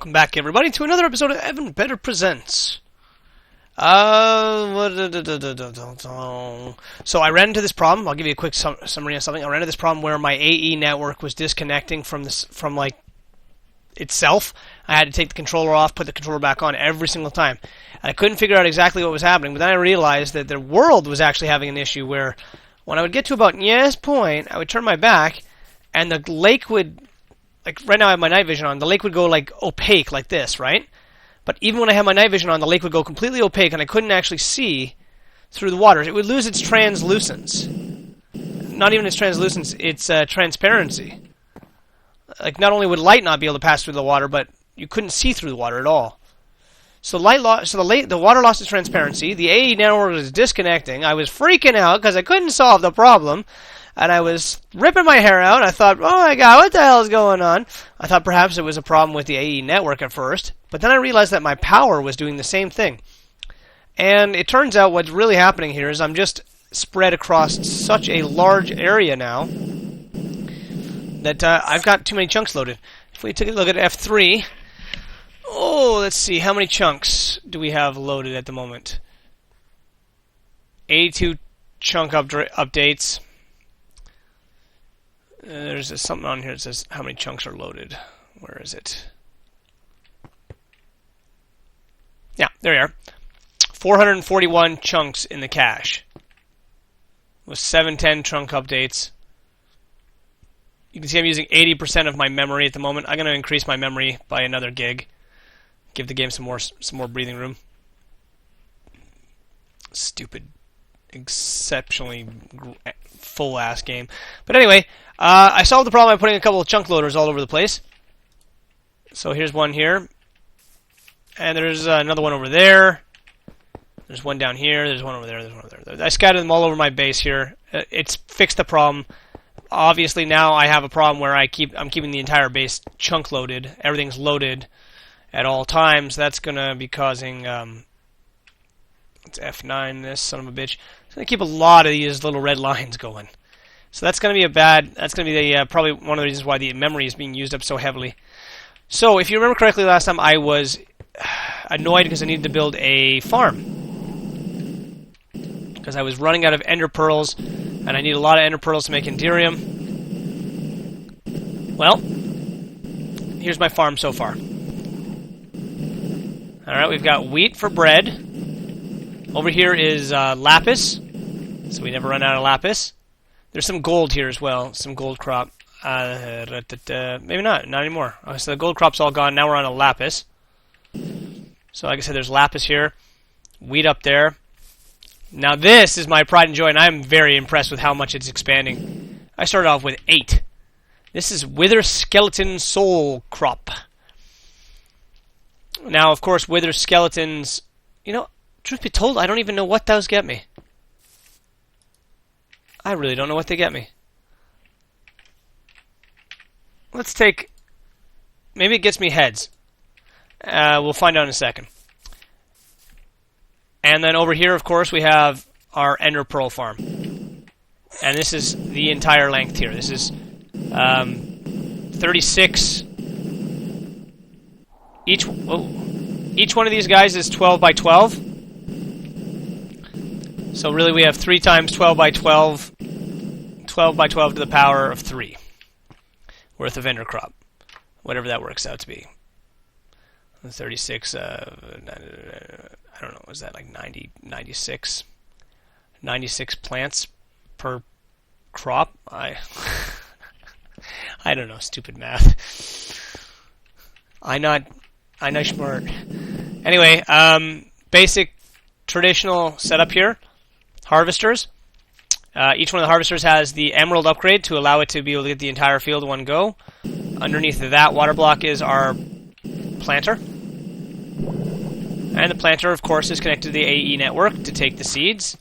welcome back, everybody, to another episode of Evan Better Presents. So I ran into this problem. I'll give you a quick summary of something. I ran into this problem where my AE network was disconnecting from like itself. I had to take the controller off, put the controller back on every single time. And I couldn't figure out exactly what was happening, but then I realized that the world was actually having an issue where when I would get to about yes point, I would turn my back, and the lake would, like right now I have my night vision on, the lake would go like opaque like this, right? But even when I had my night vision on, the lake would go completely opaque and I couldn't actually see through the water. It would lose its translucence. Not even its translucence, its transparency. Like not only would light not be able to pass through the water, but you couldn't see through the water at all. So the water lost its transparency. The AE network was disconnecting. I was freaking out because I couldn't solve the problem. And I was ripping my hair out. I thought, oh my god, what the hell is going on? I thought perhaps it was a problem with the AE network at first. But then I realized that my power was doing the same thing. And it turns out what's really happening here is I'm just spread across such a large area now that I've got too many chunks loaded. If we take a look at F3, oh, let's see, how many chunks do we have loaded at the moment? 82 chunk updates. There's something on here that says how many chunks are loaded. Where is it? Yeah, there we are. 441 chunks in the cache. With 710 chunk updates. You can see I'm using 80% of my memory at the moment. I'm going to increase my memory by another gig. Give the game some more breathing room. Stupid, exceptionally full-ass game. But anyway, I solved the problem by putting a couple of chunk loaders all over the place. So here's one here. And there's another one over there. There's one down here. There's one over there. There's one over there. I scattered them all over my base here. It's fixed the problem. Obviously now I have a problem where I'm keeping the entire base chunk loaded. Everything's loaded at all times. That's going to be causing... it's F9, this son of a bitch. It's going to keep a lot of these little red lines going. So that's going to be probably one of the reasons why the memory is being used up so heavily. So if you remember correctly, last time I was annoyed because I needed to build a farm. Because I was running out of ender pearls, and I need a lot of ender pearls to make Enderium. Well, here's my farm so far. Alright, we've got wheat for bread. Over here is lapis, so we never run out of lapis. There's some gold here as well, some gold crop. Maybe not anymore. Oh, so the gold crop's all gone, now we're on a lapis. So like I said, there's lapis here, wheat up there. Now this is my pride and joy, and I'm very impressed with how much it's expanding. I started off with 8. This is wither skeleton soul crop. Now, of course, wither skeletons, you know, truth be told, I don't even know what those get me. I really don't know what they get me. Let's take... Maybe it gets me heads. We'll find out in a second. And then over here, of course, we have our Ender Pearl farm. And this is the entire length here. This is 36... Each one of these guys is 12 by 12. So really we have 3 times 12 by 12, 12 by 12 to the power of 3 worth of ender crop, whatever that works out to be. 36, I don't know, is that like 96 plants per crop? I don't know, stupid math. I'm not smart. Anyway, basic traditional setup here. Harvesters. Each one of the harvesters has the emerald upgrade to allow it to be able to get the entire field in one go. Underneath that water block is our planter. And the planter, of course, is connected to the AE network to take the seeds.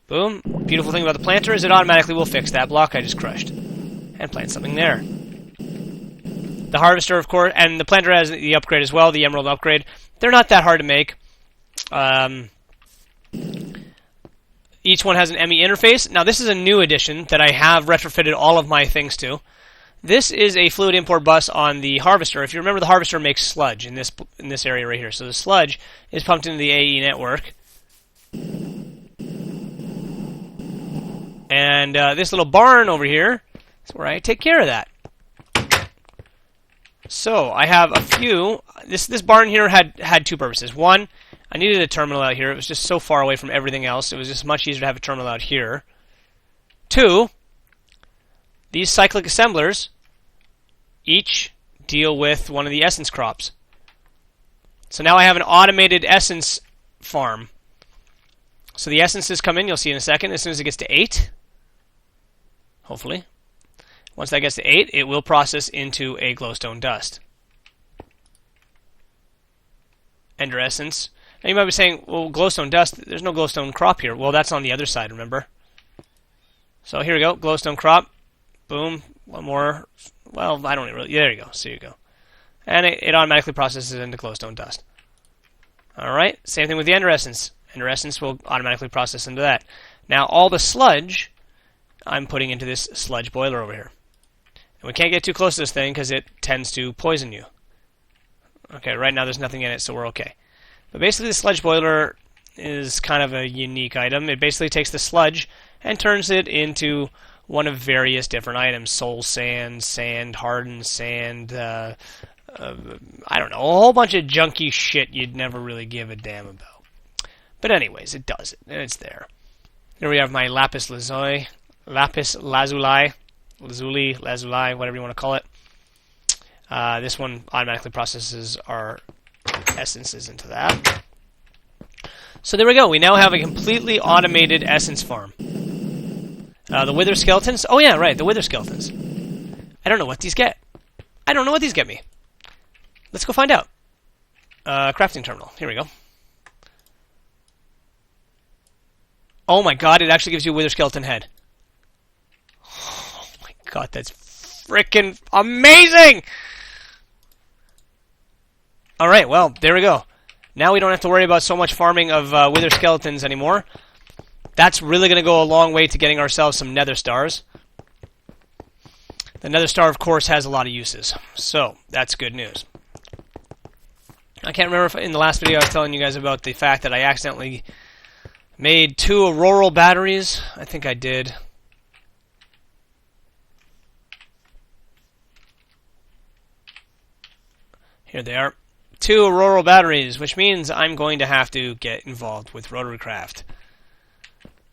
Boom. Beautiful thing about the planter is it automatically will fix that block I just crushed. And plant something there. The harvester, of course, and the planter has the upgrade as well, the emerald upgrade. They're not that hard to make. Each one has an ME interface. Now, this is a new addition that I have retrofitted all of my things to. This is a fluid import bus on the harvester. If you remember, the harvester makes sludge in this area right here. So the sludge is pumped into the AE network. And this little barn over here is where I take care of that. So I have a few. This barn here had two purposes. One, I needed a terminal out here. It was just so far away from everything else. It was just much easier to have a terminal out here. Two, these cyclic assemblers each deal with one of the essence crops. So now I have an automated essence farm. So the essences come in, you'll see in a second, as soon as it gets to 8. Hopefully. Once that gets to 8, it will process into a glowstone dust. Ender essence. Now you might be saying, well, glowstone dust, there's no glowstone crop here. Well, that's on the other side, remember? So here we go, glowstone crop. Boom. One more. Well, I don't really. There you go. So you go. And it automatically processes into glowstone dust. Alright, same thing with the ender essence. Ender essence will automatically process into that. Now, all the sludge I'm putting into this sludge boiler over here. And we can't get too close to this thing because it tends to poison you. Okay, right now there's nothing in it, so we're okay. But basically the sludge boiler is kind of a unique item. It basically takes the sludge and turns it into one of various different items. Soul sand, sand, hardened sand, I don't know, a whole bunch of junky shit you'd never really give a damn about. But anyways, it does it, and it's there. Here we have my lapis lazuli, lazuli, whatever you want to call it. This one automatically processes our essences into that. So there we go. We now have a completely automated essence farm. The wither skeletons. Oh yeah, right. The wither skeletons. I don't know what these get. I don't know what these get me. Let's go find out. Crafting terminal. Here we go. Oh my god! It actually gives you a wither skeleton head. Oh my god, that's freaking amazing! Alright, well, there we go. Now we don't have to worry about so much farming of wither skeletons anymore. That's really going to go a long way to getting ourselves some nether stars. The nether star, of course, has a lot of uses. So, that's good news. I can't remember if in the last video I was telling you guys about the fact that I accidentally made 2 auroral batteries. I think I did. Here they are. 2 auroral batteries, which means I'm going to have to get involved with rotary craft.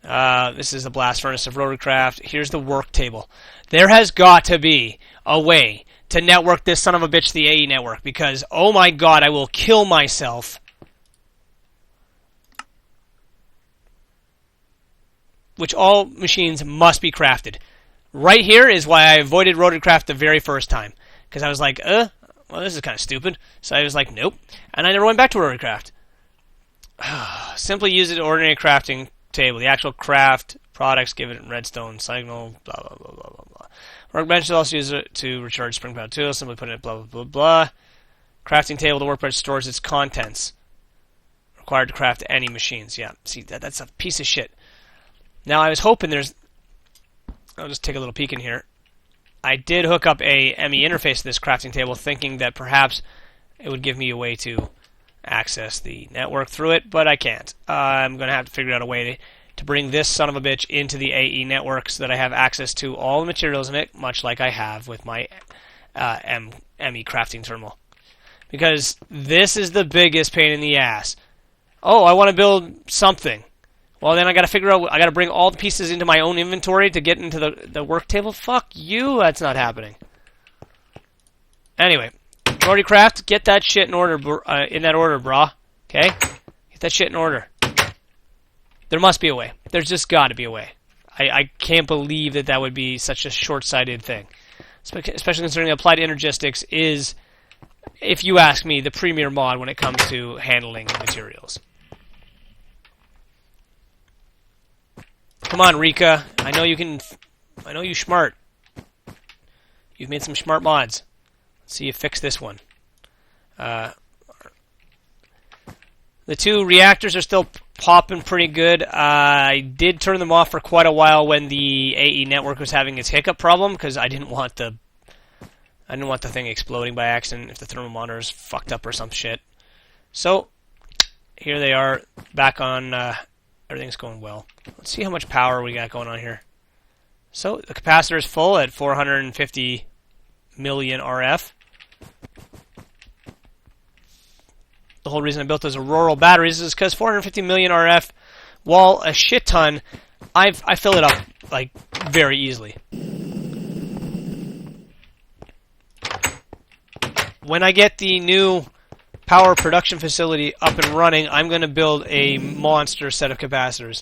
This is the blast furnace of rotary craft. Here's the work table. There has got to be a way to network this son of a bitch to the AE network, because, oh my god, I will kill myself. Which all machines must be crafted. Right here is why I avoided rotary craft the very first time. Because I was like, well, this is kind of stupid. So I was like, nope. And I never went back to rotary craft. Simply use it ordinary crafting table. The actual craft products, give it redstone, signal, blah, blah, blah, blah, blah, blah. Workbench will also use it to recharge spring power tools. Simply put it blah, blah, blah, blah. Crafting table, the workbench stores its contents. Required to craft any machines. Yeah, see, that's a piece of shit. Now, I was hoping I'll just take a little peek in here. I did hook up a ME interface to this crafting table, thinking that perhaps it would give me a way to access the network through it, but I can't. I'm going to have to figure out a way to bring this son of a bitch into the AE network so that I have access to all the materials in it, much like I have with my ME crafting terminal. Because this is the biggest pain in the ass. Oh, I want to build something. Well, then I got to figure out, I got to bring all the pieces into my own inventory to get into the work table. Fuck you, that's not happening. Anyway, Rotary Craft, get that shit in order, in that order, brah. Okay? Get that shit in order. There must be a way. There's just got to be a way. I can't believe that would be such a short-sighted thing. Especially considering Applied Energistics is, if you ask me, the premier mod when it comes to handling materials. Come on, Rika. I know you can. I know you smart. You've made some smart mods. Let's see you fix this one. The 2 reactors are still popping pretty good. I did turn them off for quite a while when the AE network was having its hiccup problem, because I didn't want the I didn't want the thing exploding by accident if the thermometer's fucked up or some shit. So, here they are, back on, everything's going well. Let's see how much power we got going on here. So, the capacitor is full at 450 million RF. The whole reason I built those auroral batteries is because 450 million RF, while a shit ton, I fill it up, like, very easily. When I get the new power production facility up and running, I'm going to build a monster set of capacitors.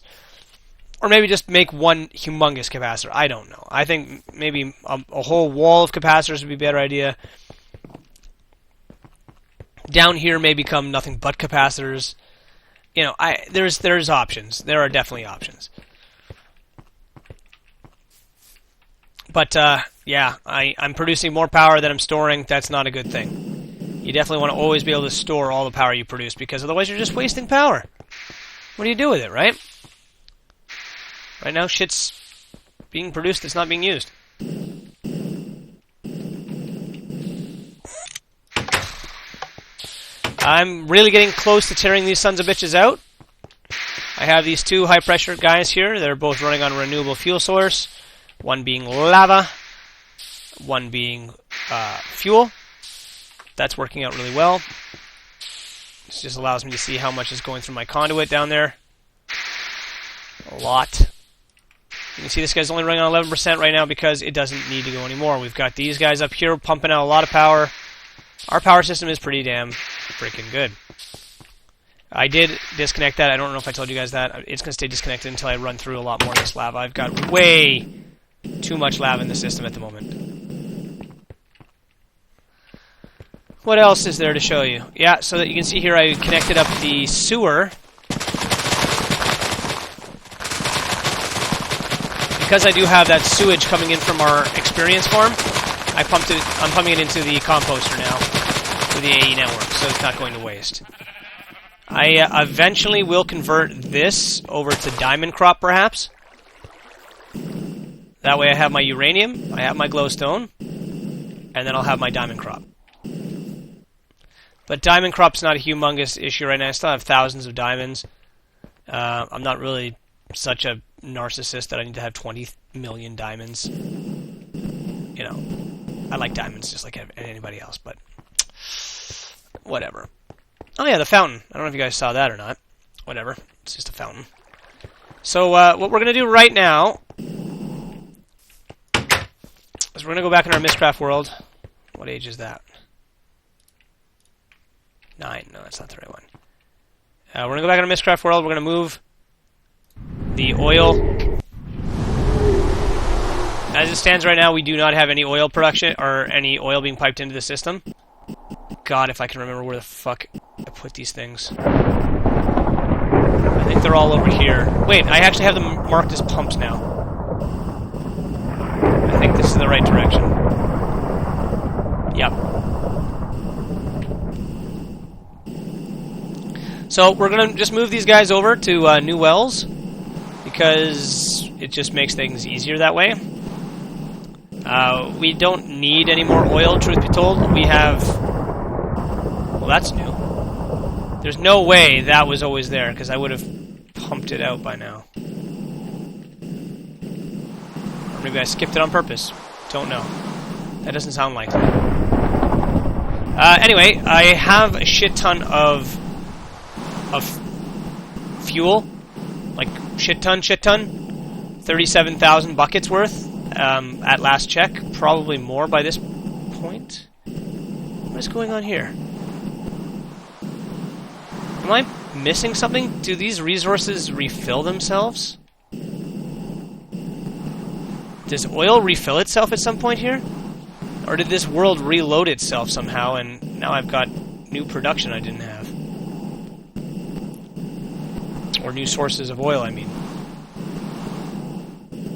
Or maybe just make one humongous capacitor. I don't know. I think maybe a whole wall of capacitors would be a better idea. Down here may become nothing but capacitors. You know, there's options. There are definitely options. But, yeah, I'm producing more power than I'm storing. That's not a good thing. You definitely want to always be able to store all the power you produce, because otherwise you're just wasting power. What do you do with it, right? Right now, shit's being produced, it's not being used. I'm really getting close to tearing these sons of bitches out. I have these two high-pressure guys here. They're both running on a renewable fuel source. One being lava, one being fuel. That's working out really well. This just allows me to see how much is going through my conduit down there. A lot. You can see this guy's only running on 11% right now because it doesn't need to go anymore. We've got these guys up here pumping out a lot of power. Our power system is pretty damn freaking good. I did disconnect that. I don't know if I told you guys that. It's going to stay disconnected until I run through a lot more of this lava. I've got way too much lava in the system at the moment. What else is there to show you? Yeah, so that you can see here I connected up the sewer. Because I do have that sewage coming in from our experience farm, I'm pumping it into the composter now with the AE network, so it's not going to waste. I eventually will convert this over to diamond crop, perhaps. That way I have my uranium, I have my glowstone, and then I'll have my diamond crop. But diamond crop's not a humongous issue right now. I still have thousands of diamonds. I'm not really such a narcissist that I need to have 20 million diamonds. You know, I like diamonds just like anybody else, but whatever. Oh yeah, the fountain. I don't know if you guys saw that or not. Whatever. It's just a fountain. So what we're going to do right now is we're going to go back in our Mistcraft world. What age is that? 9. No, that's not the right one. We're going to go back in our Mistcraft world. We're going to move the oil. As it stands right now, we do not have any oil production or any oil being piped into the system. God, if I can remember where the fuck I put these things. I think they're all over here. Wait, I actually have them marked as pumps now. I think this is the right direction. Yep. So we're going to just move these guys over to new wells because it just makes things easier that way. We don't need any more oil, truth be told. We have... Well, that's new. There's no way that was always there, because I would have pumped it out by now. Or maybe I skipped it on purpose. Don't know. That doesn't sound likely. Anyway, I have a shit ton of fuel. Like, shit ton. 37,000 buckets worth. At last check. Probably more by this point. What is going on here? Am I missing something? Do these resources refill themselves? Does oil refill itself at some point here? Or did this world reload itself somehow and now I've got new production I didn't have? Or new sources of oil, I mean.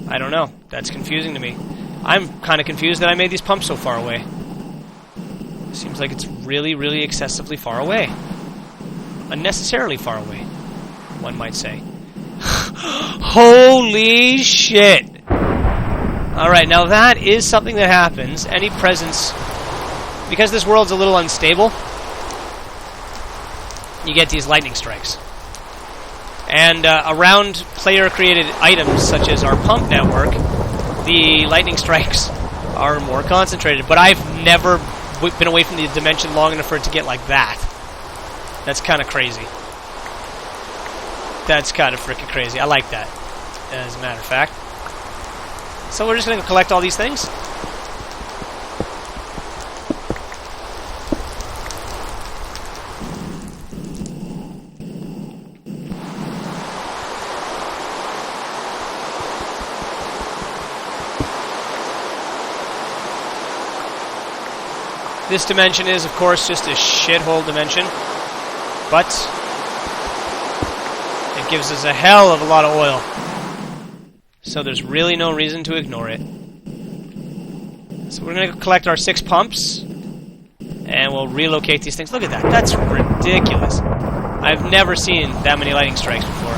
I don't know. That's confusing to me. I'm kind of confused that I made these pumps so far away. Seems like it's really, really excessively far away. Unnecessarily far away, one might say. Holy shit! Alright, now that is something that happens. Any presence because this world's a little unstable, you get these lightning strikes. And around player-created items, such as our pump network, the lightning strikes are more concentrated. But I've never been away from the dimension long enough for it to get like that. That's kind of crazy. That's kind of freaking crazy. I like that, as a matter of fact. So we're just going to collect all these things. This dimension is, of course, just a shithole dimension, but it gives us a hell of a lot of oil. So there's really no reason to ignore it. So we're going to collect our 6 pumps, and we'll relocate these things. Look at that. That's ridiculous. I've never seen that many lightning strikes before.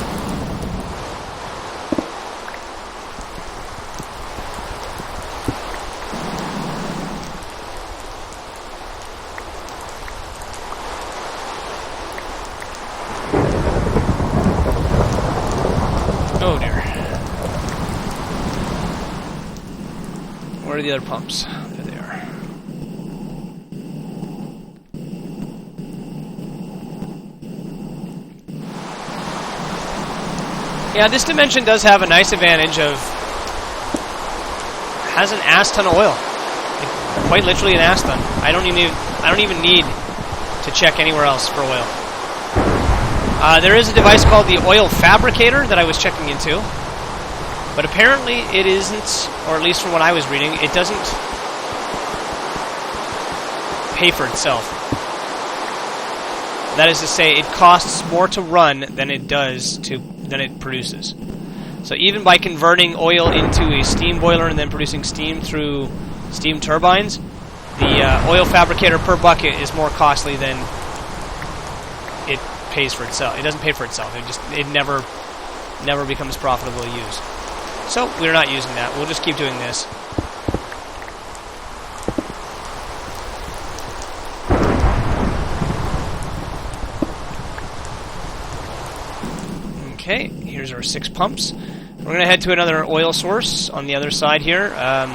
Oh dear. Where are the other pumps? There they are. Yeah, this dimension does have a nice advantage of has an ass ton of oil. Like, quite literally an ass ton. I don't even need to check anywhere else for oil. There is a device called the oil fabricator that I was checking into, but apparently it isn't, or at least from what I was reading, it doesn't pay for itself. That is to say, it costs more to run than it produces. So even by converting oil into a steam boiler and then producing steam through steam turbines, the oil fabricator per bucket is more costly than it pays for itself. It doesn't pay for itself. It never becomes profitable to use. So we're not using that. We'll just keep doing this. Okay, here's our 6 pumps. We're going to head to another oil source on the other side here. I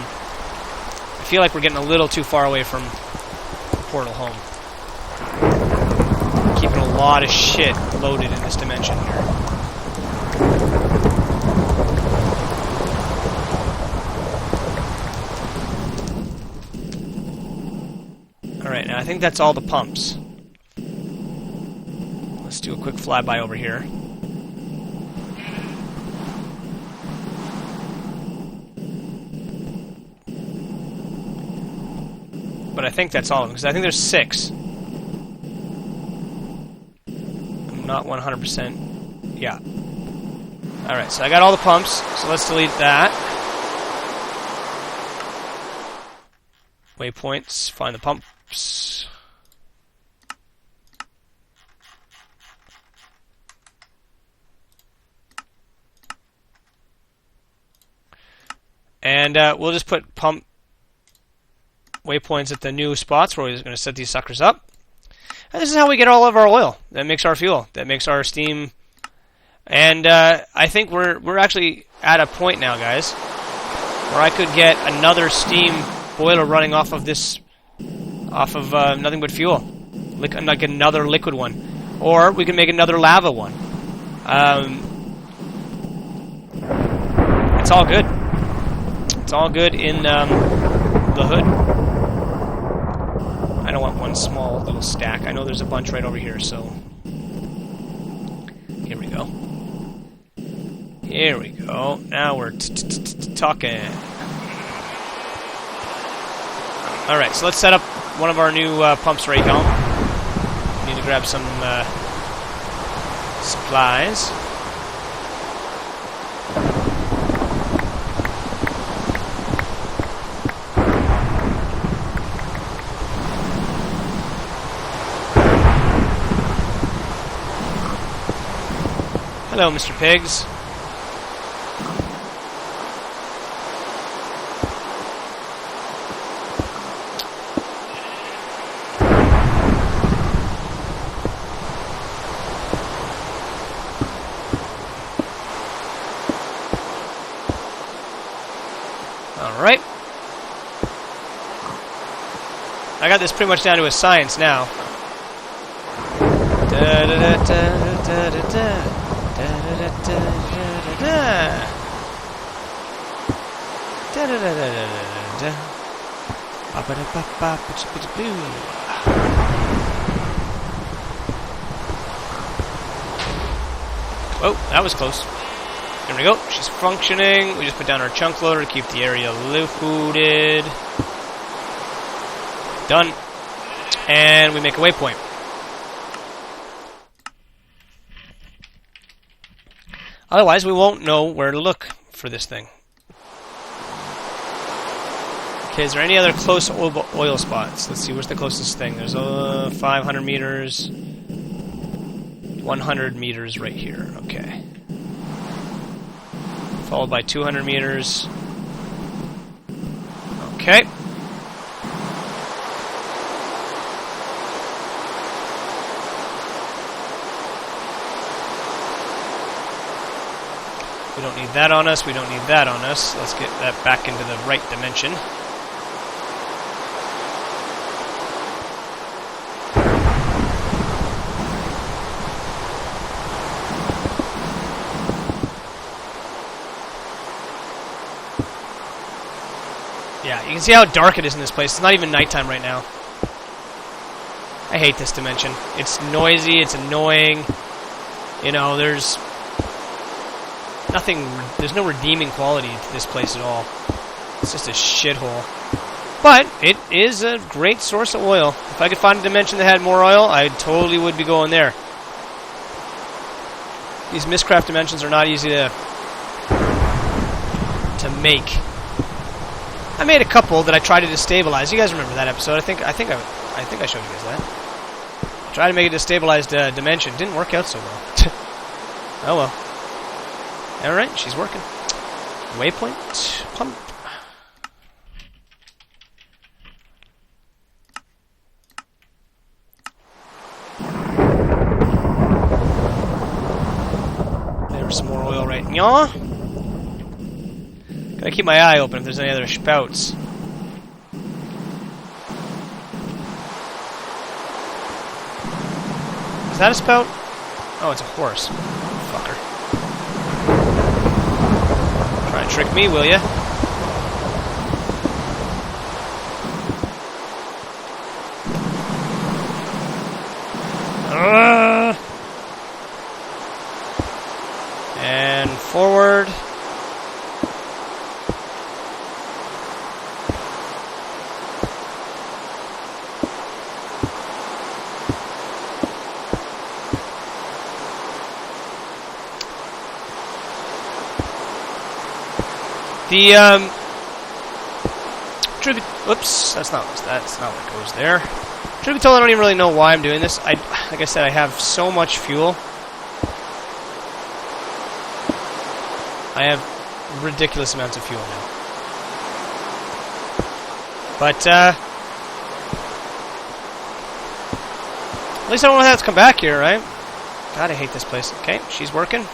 feel like we're getting a little too far away from the portal home. Keeping a lot of shit loaded in this dimension here. Alright, now I think that's all the pumps. Let's do a quick flyby over here. But I think that's all of them, because I think there's 6. I'm not 100%. Yeah. Alright, so I got all the pumps, so let's delete that. Waypoints, find the pumps. And we'll just put pump waypoints at the new spots where we're going to set these suckers up. And this is how we get all of our oil. That makes our fuel. That makes our steam. And I think we're actually at a point now, guys, where I could get another steam boiler running off of nothing but fuel, like another liquid one, or we can make another lava one. It's all good. It's all good in the hood. I don't want one small little stack. I know there's a bunch right over here, so here we go. Here we go. Now we're talking. Alright, so let's set up one of our new pumps right now. Need to grab some supplies. Hello, Mr. Pigs. Alright. I got this pretty much down to a science now. Oh, that was close. There we go. She's functioning. We just put down our chunk loader to keep the area looted. Done. And we make a waypoint. Otherwise, we won't know where to look for this thing. Okay, is there any other close oil spots? Let's see, where's the closest thing? There's 500 meters. 100 meters right here. Okay. Followed by 200 meters. Okay. We don't need that on us. We don't need that on us. Let's get that back into the right dimension. Yeah, you can see how dark it is in this place. It's not even nighttime right now. I hate this dimension. It's noisy, it's annoying. You know, there's no redeeming quality to this place at all. It's just a shithole. But it is a great source of oil. If I could find a dimension that had more oil, I totally would be going there. These Mistcraft dimensions are not easy to make. I made a couple that I tried to destabilize. You guys remember that episode? I think I showed you guys that. Tried to make a destabilized dimension. Didn't work out so well. Oh well. Alright, she's working. Waypoint pump. There's some more oil right now. Gotta keep my eye open if there's any other spouts. Is that a spout? Oh, it's a horse. Fucker. Try and trick me, will ya? And forward. Whoops, that's not what goes there. Truth be told, I don't even really know why I'm doing this. Like I said, I have so much fuel. I have ridiculous amounts of fuel now. But, at least I don't have to come back here, right? God, I hate this place. Okay, she's working.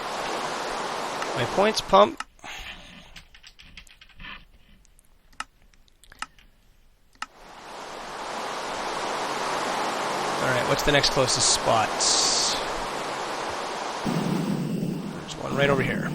My points pump. Alright, what's the next closest spot? There's one right over here.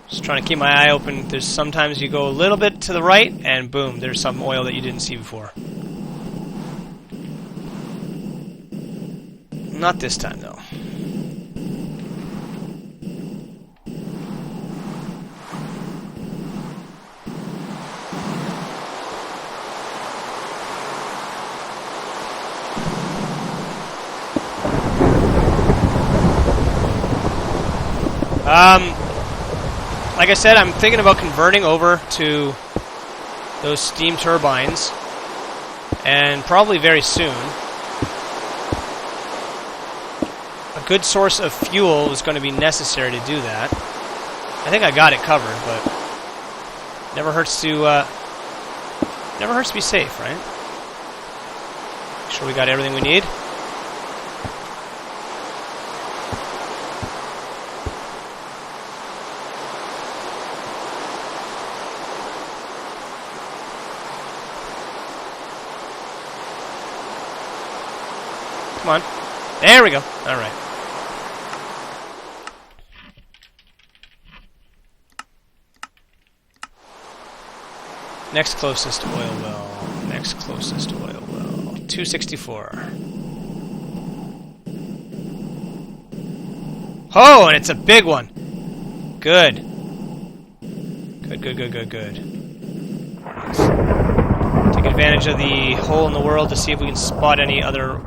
Just trying to keep my eye open. There's sometimes you go a little bit to the right, and boom, there's some oil that you didn't see before. Not this time, though. Like I said, I'm thinking about converting over to those steam turbines, and probably very soon. A good source of fuel is going to be necessary to do that. I think I got it covered, but never hurts to Never hurts to be safe, right? Make sure we got everything we need. Come on. There we go. All right. Next closest oil well. Next closest oil well. 264. Oh, and it's a big one. Good. Good, good, good, good, good. Let's take advantage of the hole in the world to see if we can spot any other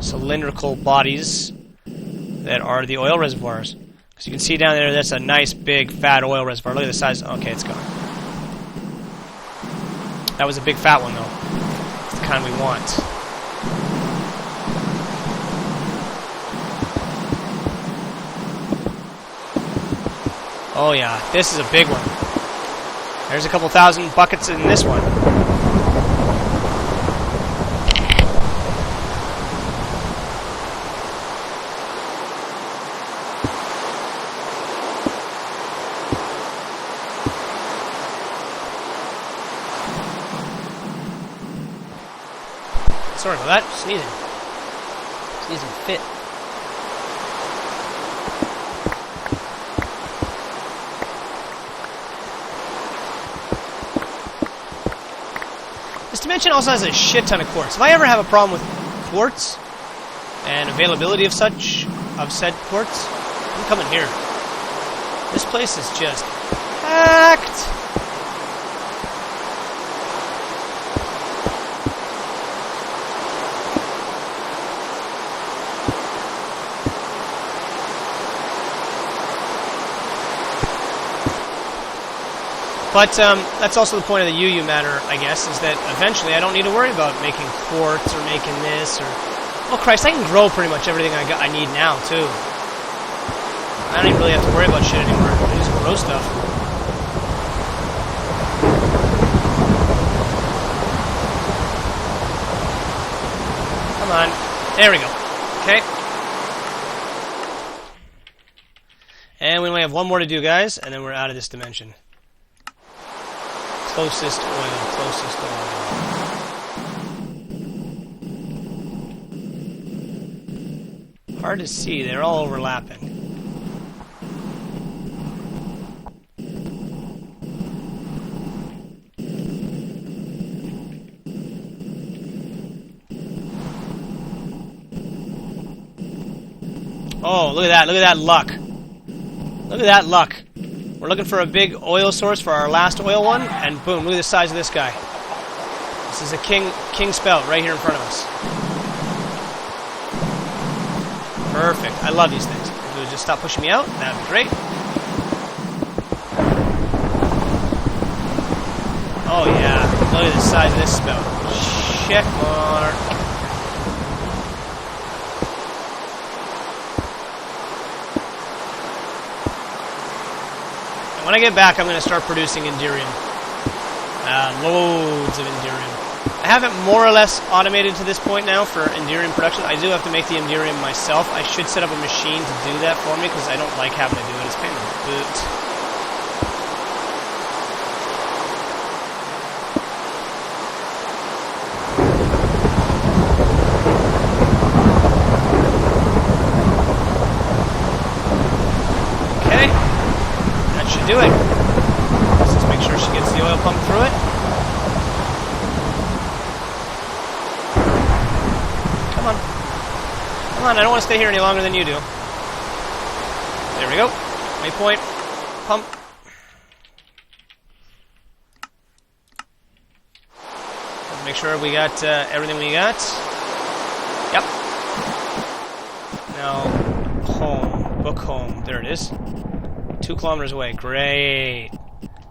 cylindrical bodies that are the oil reservoirs. Because you can see down there, that's a nice, big, fat oil reservoir. Look at the size. Okay, it's gone. That was a big, fat one, though. It's the kind we want. Oh, yeah. This is a big one. There's a couple thousand buckets in this one. Sorry about that. Sneezing. Sneezing fit. This dimension also has a shit ton of quartz. If I ever have a problem with quartz and availability of said quartz, I'm coming here. This place is just packed. But that's also the point of the UU matter, I guess, is that eventually I don't need to worry about making quartz or making this or... Oh, Christ, I can grow pretty much everything I need now, too. I don't even really have to worry about shit anymore. I just grow stuff. Come on. There we go. Okay. And we only have one more to do, guys, and then we're out of this dimension. Closest oil, closest oil. Hard to see, they're all overlapping. Oh, look at that luck. Look at that luck. We're looking for a big oil source for our last oil one, and boom, look at the size of this guy. This is a king spout right here in front of us. Perfect. I love these things. If it would just stop pushing me out, that'd be great. Oh yeah, look at the size of this spout. Check mark. When I get back, I'm going to start producing Enderium. Loads of Enderium. I have it more or less automated to this point now for Enderium production. I do have to make the Enderium myself. I should set up a machine to do that for me because I don't like having to do it. It's kind of a boot. Do it. Let's just make sure she gets the oil pump through it. Come on. Come on, I don't want to stay here any longer than you do. There we go. Waypoint. Pump. Let's make sure we got everything we got. Yep. Now, home. Book home. There it is. 2 kilometers away. Great.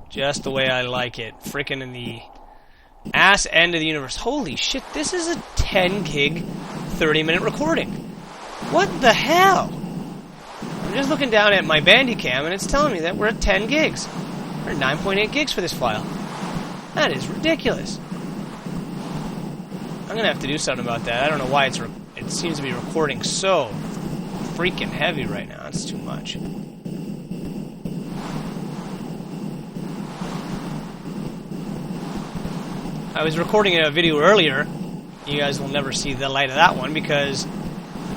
Just the way I like it. Frickin' in the ass end of the universe. Holy shit, this is a 10 gig, 30-minute recording. What the hell? I'm just looking down at my Bandicam and it's telling me that we're at 10 gigs. We're at 9.8 gigs for this file. That is ridiculous. I'm gonna have to do something about that. I don't know why it seems to be recording so freaking heavy right now. It's too much. I was recording a video earlier. You guys will never see the light of that one because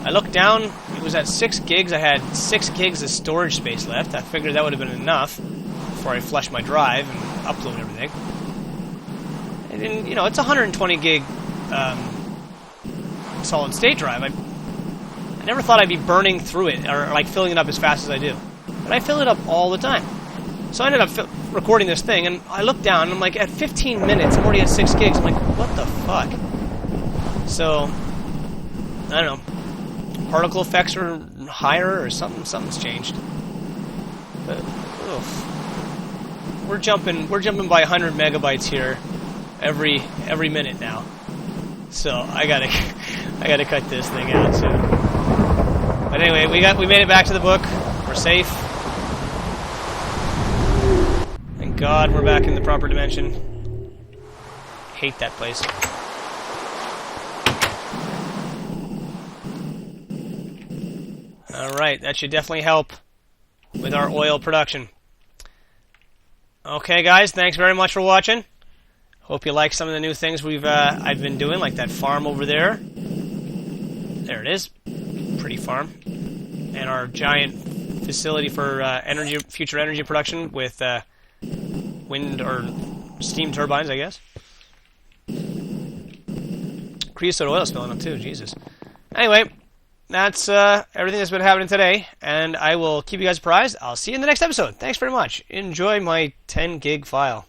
I looked down. It was at 6 gigs. I had 6 gigs of storage space left. I figured that would have been enough before I flush my drive and upload everything. And then, you know, it's a 120 gig solid state drive. I never thought I'd be burning through it or like filling it up as fast as I do. But I fill it up all the time. So I ended up recording this thing, and I looked down, and I'm like, at 15 minutes, I'm already at 6 gigs. I'm like, what the fuck? So, I don't know. Particle effects are higher, or something's changed. But, oof. We're jumping by 100 megabytes here every minute now. So I gotta cut this thing out soon. But anyway, we made it back to the book. We're safe. Thank God we're back in the proper dimension. Hate that place. Alright, that should definitely help with our oil production. Okay guys, thanks very much for watching. Hope you like some of the new things I've been doing, like that farm over there. There it is. Pretty farm. And our giant facility for future energy production with wind or steam turbines, I guess. Creosote oil spilling up too, Jesus. Anyway, that's everything that's been happening today, and I will keep you guys apprised. I'll see you in the next episode. Thanks very much. Enjoy my 10 gig file.